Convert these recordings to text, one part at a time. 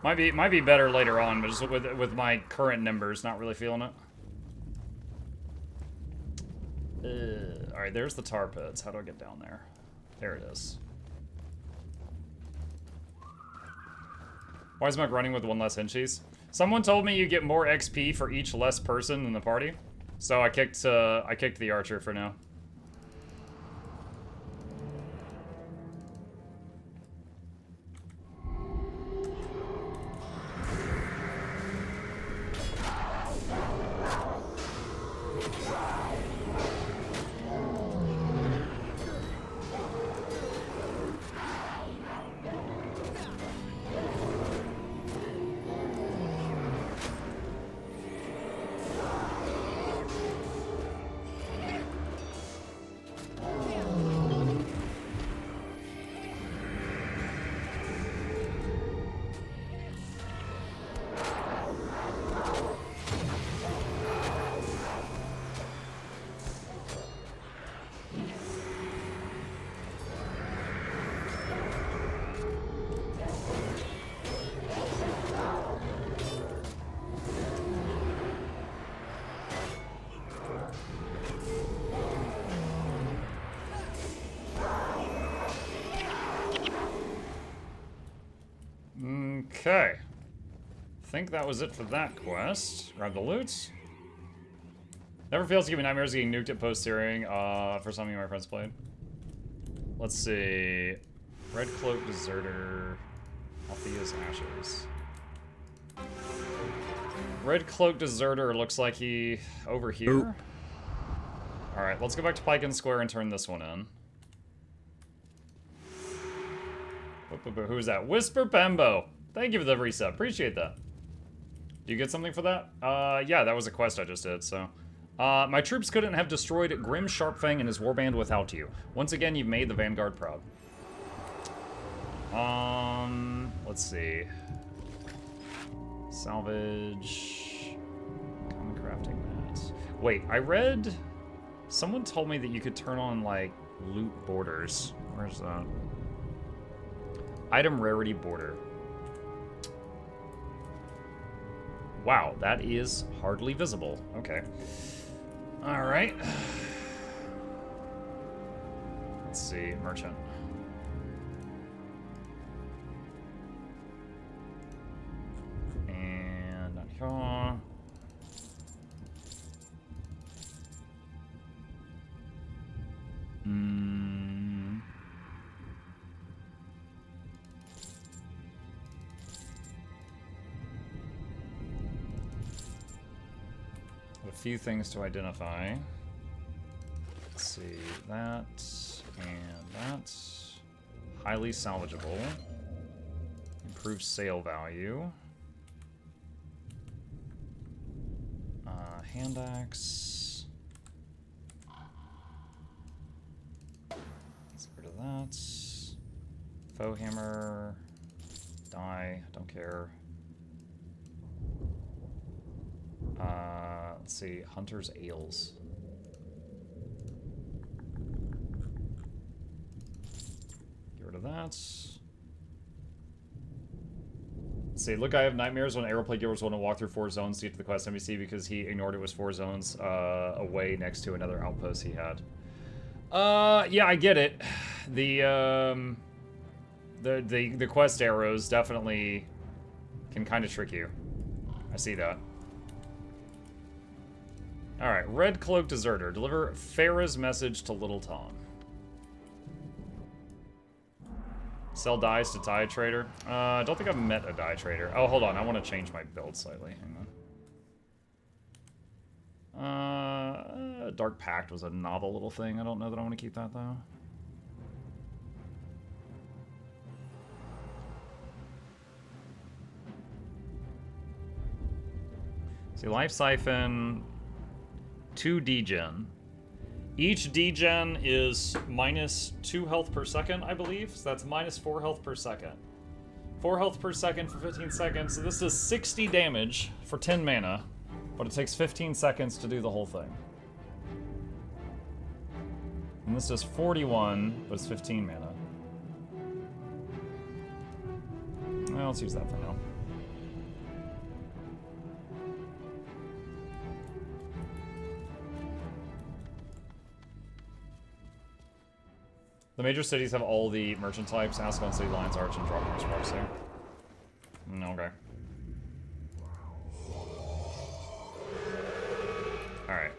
Might be better later on, but just with my current numbers, not really feeling it. All right, there's the tar pits. How do I get down there? There it is. Why is Mike running with one less henchies? Someone told me you get more XP for each less person in the party, so I kicked the archer for now. Okay. I think that was it for that quest. Grab the loot. Never fails to give me nightmares getting nuked at post-hearing for something my friends played. Let's see. Red Cloak Deserter. Althea's Ashes. Red Cloak Deserter looks like he over here. Alright, let's go back to Pike and Square and turn this one in. Who's that? Whisper Pembo. Thank you for the resub. Appreciate that. Do you get something for that? Yeah, that was a quest I just did, so. My troops couldn't have destroyed Grim Sharpfang and his warband without you. Once again, you've made the Vanguard proud. Let's see. Salvage. Common crafting mat. Wait, I read... Someone told me that you could turn on, like, loot borders. Where's that? Item rarity border. Wow, that is hardly visible. Okay. Alright. Let's see, merchant. And down here. A few things to identify. Let's see, that and that. Highly salvageable. Improved sale value. Hand axe. Let's get rid of that. Faux hammer. Die, don't care. Let's see, Hunter's Ales. Get rid of that. Let's see, look, I have nightmares when Aeroplay Givers want to walk through 4 zones to get to the quest NPC because he ignored it was 4 zones away next to another outpost he had. Yeah, I get it. The quest arrows definitely can kind of trick you. I see that. Alright, Red Cloak Deserter. Deliver Farah's message to Little Tom. Sell dies to die trader. I don't think I've met a die trader. Oh, hold on. I want to change my build slightly. Hang on. Dark Pact was a novel little thing. I don't know that I want to keep that, though. See, Life Siphon... 2 degen. Each degen is minus 2 health per second, I believe. So that's minus 4 health per second. 4 health per second for 15 seconds. So this is 60 damage for 10 mana, but it takes 15 seconds to do the whole thing. And this is 41, but it's 15 mana. Well, let's use that for now. The major cities have all the merchant types. Ascalon City, Lions Arch, and Dropper's Prophecy. Okay. Alright.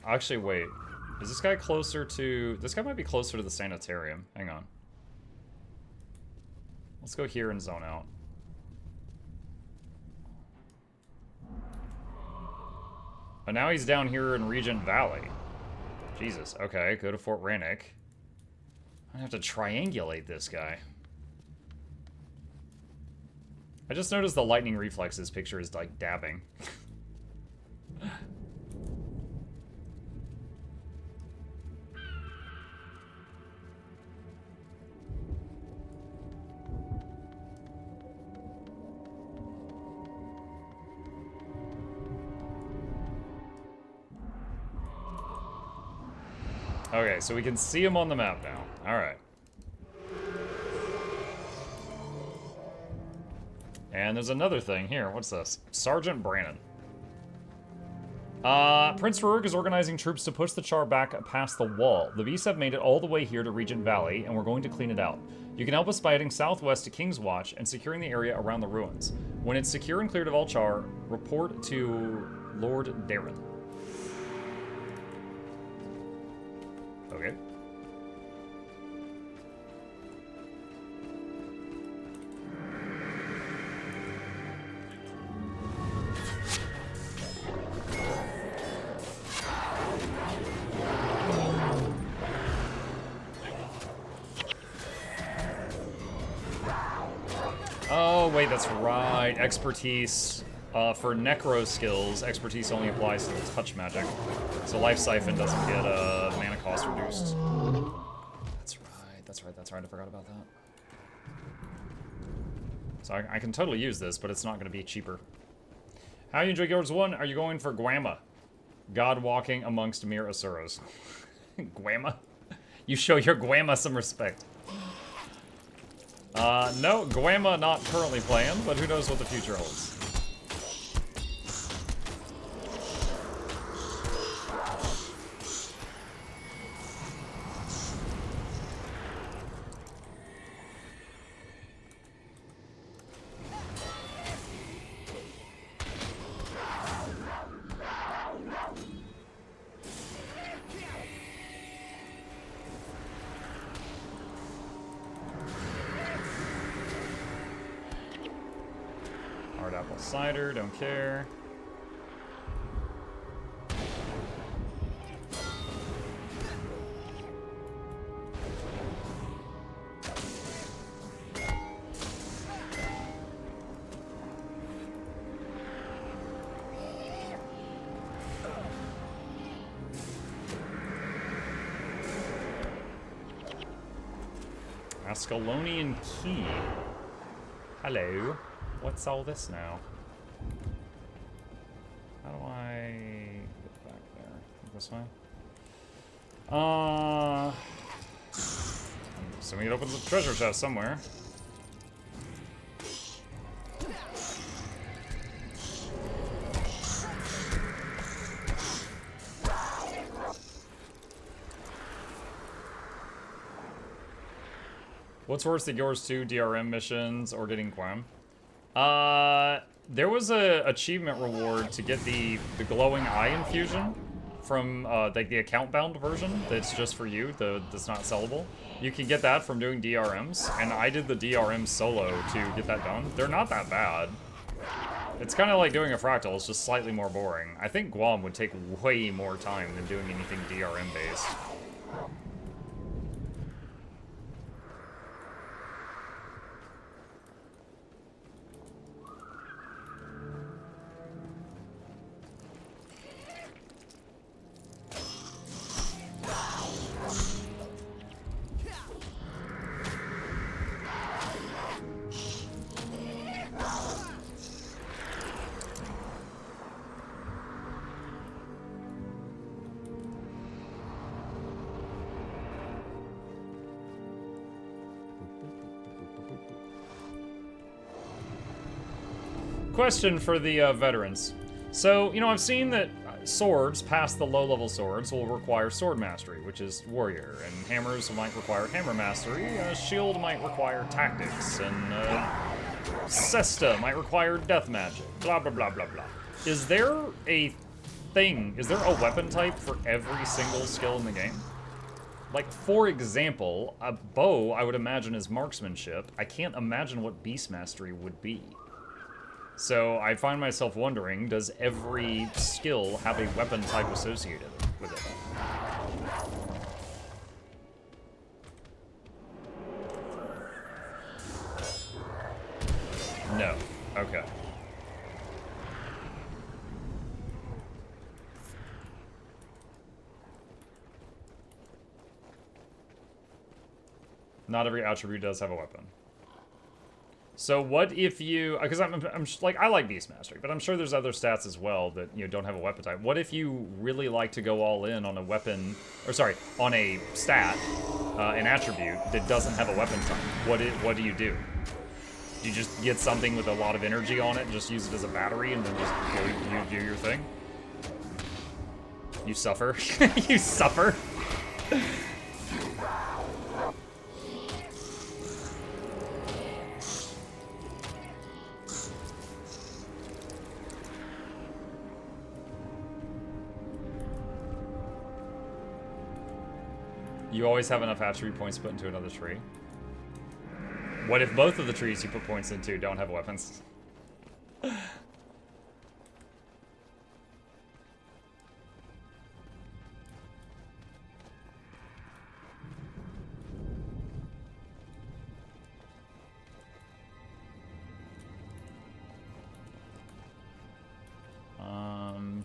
Actually, wait. Is this guy closer to... This guy might be closer to the sanitarium. Hang on. Let's go here and zone out. But now he's down here in Regent Valley. Jesus. Okay, go to Fort Rannick. I have to triangulate this guy. I just noticed the lightning reflexes picture is like dabbing. Okay, so we can see him on the map now. Alright. And there's another thing here. What's this? Sergeant Brannon. Prince Farouk is organizing troops to push the Char back past the wall. The beasts have made it all the way here to Regent Valley, and we're going to clean it out. You can help us by heading southwest to King's Watch and securing the area around the ruins. When it's secure and cleared of all Char, report to Lord Darren. Okay. Oh, wait, that's right. Expertise. For necro skills, expertise only applies to touch magic. So Life Siphon doesn't get mana cost reduced. That's right. I forgot about that. So I can totally use this, but it's not going to be cheaper. How you enjoy Guilds 1? Are you going for Guama? God walking amongst mere Asuros. Guama? You show your Guama some respect. No, Guama not currently planned, but who knows what the future holds. Cider, don't care. Ascalonian Key. Hello. What's all this now? How do I get back there? This way? Assuming it opens a treasure chest somewhere. What's worse, the Yours 2 DRM missions or getting Quam? There was a achievement reward to get the glowing eye infusion from like the account bound version that's just for you, that's not sellable. You can get that from doing DRMs, and I did the DRM solo to get that done. They're not that bad. It's kind of like doing a fractal, it's just slightly more boring. I think Guam would take way more time than doing anything DRM based. Question for the veterans. So, you know, I've seen that swords, past the low-level swords, will require sword mastery, which is warrior, and hammers might require hammer mastery, shield might require tactics, and cesta might require death magic, blah blah blah blah blah. Is there a weapon type for every single skill in the game? Like, for example, a bow, I would imagine, is marksmanship. I can't imagine what beast mastery would be. So I find myself wondering, does every skill have a weapon type associated with it? No. Okay. Not every attribute does have a weapon. So what if you, because I'm like, I like Beast Mastery, but I'm sure there's other stats as well that, you know, don't have a weapon type. What if you really like to go all in on a weapon, or sorry, on a stat, an attribute that doesn't have a weapon type? What do you do? Do you just get something with a lot of energy on it and just use it as a battery and then just go, you do your thing? You suffer. You suffer. You always have enough attribute points to put into another tree. What if both of the trees you put points into don't have weapons?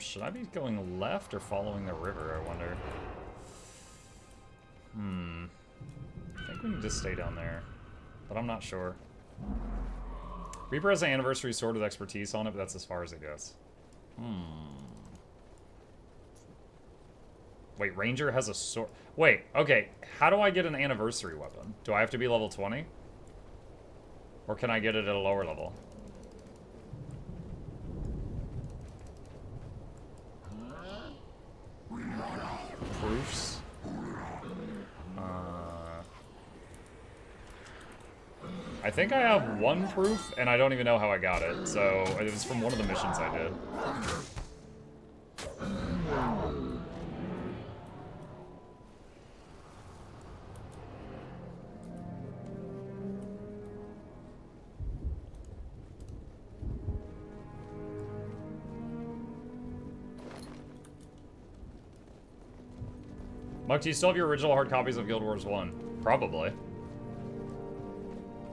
Should I be going left or following the river, I wonder? I think we need to stay down there, but I'm not sure. Reaper has an anniversary sword with expertise on it, but that's as far as it goes. Wait, Ranger has a sword. Wait, okay. How do I get an anniversary weapon? Do I have to be level 20? Or can I get it at a lower level? Proofs? I think I have one proof, and I don't even know how I got it, so it was from one of the missions I did. Muck, do you still have your original hard copies of Guild Wars 1? Probably.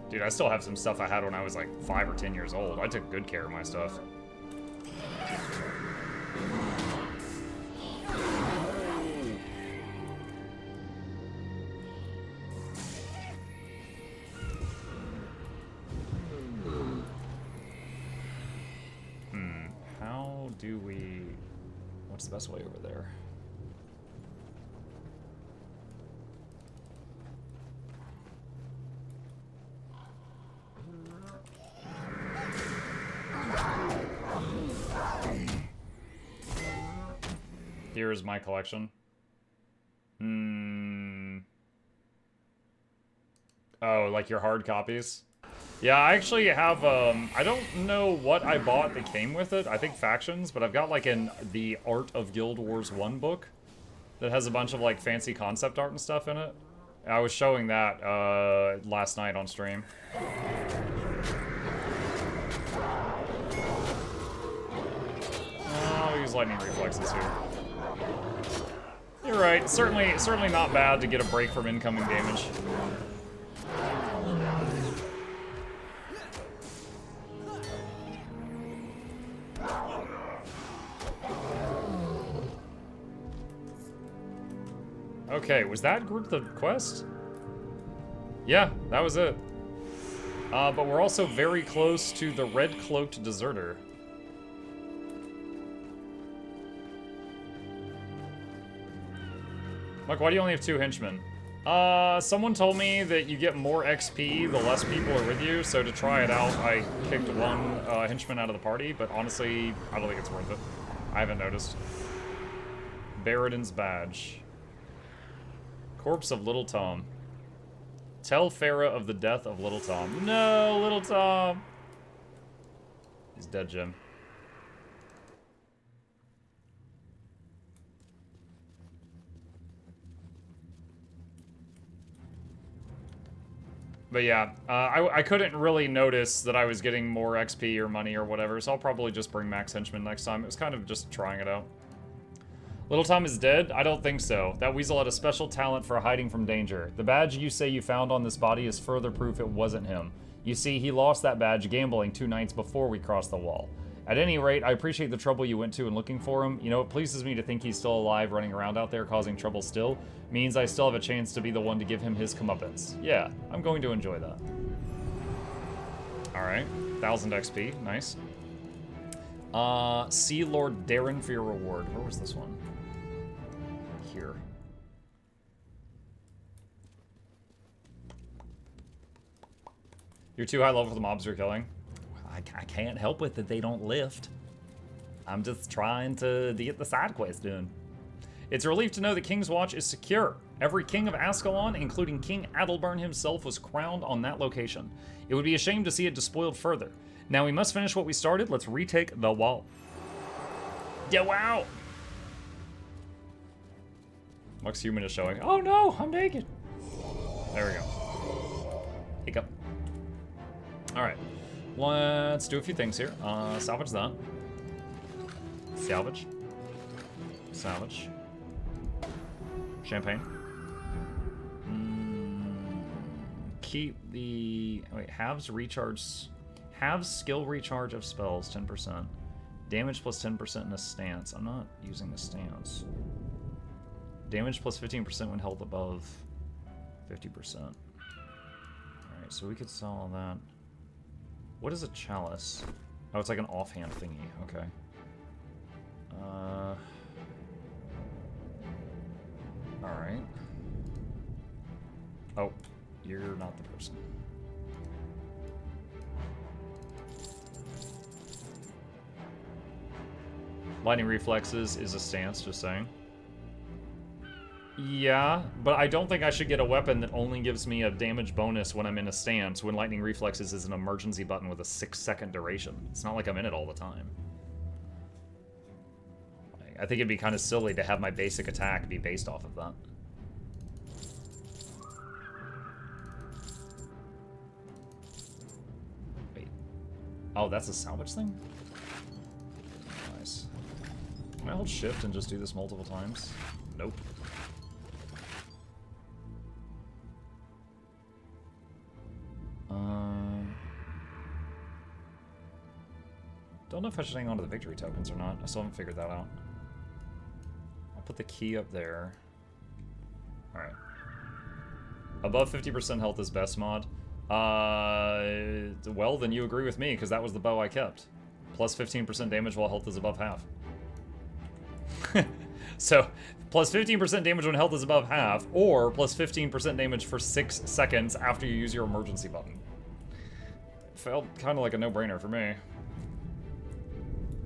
Dude, I still have some stuff I had when I was like 5 or 10 years old. I took good care of my stuff. How do we... What's the best way over there? Here's my collection. Oh, like your hard copies? Yeah, I actually have, I don't know what I bought that came with it. I think factions, but I've got like the Art of Guild Wars 1 book that has a bunch of like fancy concept art and stuff in it. I was showing that last night on stream. I'll use lightning reflexes here. You're right. Certainly not bad to get a break from incoming damage. Okay, was that group the quest? Yeah, that was it. But we're also very close to the red-cloaked deserter. Mike, why do you only have 2 henchmen? Someone told me that you get more XP the less people are with you, so to try it out, I kicked 1 henchman out of the party, but honestly, I don't think it's worth it. I haven't noticed. Baradin's badge. Corpse of Little Tom. Tell Farah of the death of Little Tom. No, Little Tom! He's dead, Jim. But yeah, I couldn't really notice that I was getting more XP or money or whatever, so I'll probably just bring Max Henchman next time. It was kind of just trying it out. Little Tom is dead? I don't think so. That weasel had a special talent for hiding from danger. The badge you say you found on this body is further proof it wasn't him. You see, he lost that badge gambling 2 nights before we crossed the wall. At any rate, I appreciate the trouble you went to in looking for him. You know, it pleases me to think he's still alive, running around out there causing trouble still. Means I still have a chance to be the one to give him his comeuppance. Yeah, I'm going to enjoy that. Alright, 1000 XP, nice. See Lord Darren for your reward. Where was this one? Here. You're too high level for the mobs you're killing. I can't help it that they don't lift. I'm just trying to get the side quest done. It's a relief to know the King's Watch is secure. Every king of Ascalon, including King Adalburn himself, was crowned on that location. It would be a shame to see it despoiled further. Now we must finish what we started. Let's retake the wall. Yeah, wow! Lux Human is showing. Oh no, I'm naked. There we go. Hiccup. Alright. Let's do a few things here. Salvage that. Salvage. Salvage. Champagne. Keep the... Wait, halves recharge... Halves skill recharge of spells, 10%. Damage plus 10% in a stance. I'm not using the stance. Damage plus 15% when held above 50%. Alright, so we could sell all that. What is a chalice? Oh, it's like an offhand thingy. Okay. Alright. Oh, you're not the person. Lightning reflexes is a stance, just saying. Yeah, but I don't think I should get a weapon that only gives me a damage bonus when I'm in a stance, when Lightning Reflexes is an emergency button with a 6-second duration. It's not like I'm in it all the time. I think it'd be kind of silly to have my basic attack be based off of that. Wait. Oh, that's a salvage thing? Nice. Can I hold shift and just do this multiple times? Nope. Don't know if I should hang on to the victory tokens or not. I still haven't figured that out. I'll put the key up there. Alright. Above 50% health is best mod. Well, then you agree with me, because that was the bow I kept. Plus 15% damage while health is above half. So, plus 15% damage when health is above half, or plus 15% damage for 6 seconds after you use your emergency button. Felt kind of like a no-brainer for me.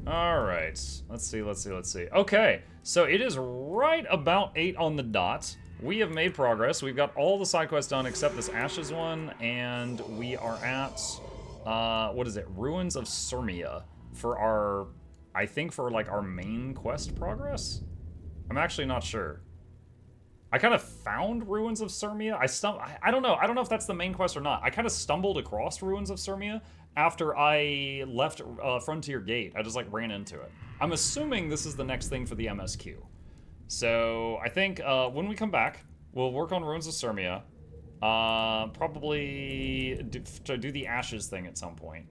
Alright, let's see. Okay, so it is right about 8 on the dot. We have made progress. We've got all the side quests done except this Ashes one, and we are at, what is it? Ruins of Sirmia for our, I think for like our main quest progress? I'm actually not sure. I kind of found Ruins of Sirmia. I don't know. I don't know if that's the main quest or not. I kind of stumbled across Ruins of Sirmia after I left Frontier Gate. I just like ran into it. I'm assuming this is the next thing for the MSQ. So I think when we come back, we'll work on Ruins of Sirmia. Probably do the Ashes thing at some point.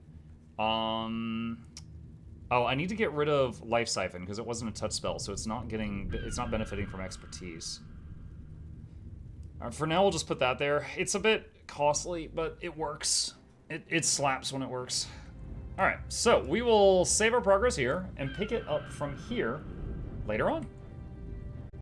Oh, I need to get rid of Life Siphon because it wasn't a touch spell, so it's not benefiting from expertise. For now, we'll just put that there. It's a bit costly, but it works. It slaps when it works. All right, so we will save our progress here and pick it up from here later on.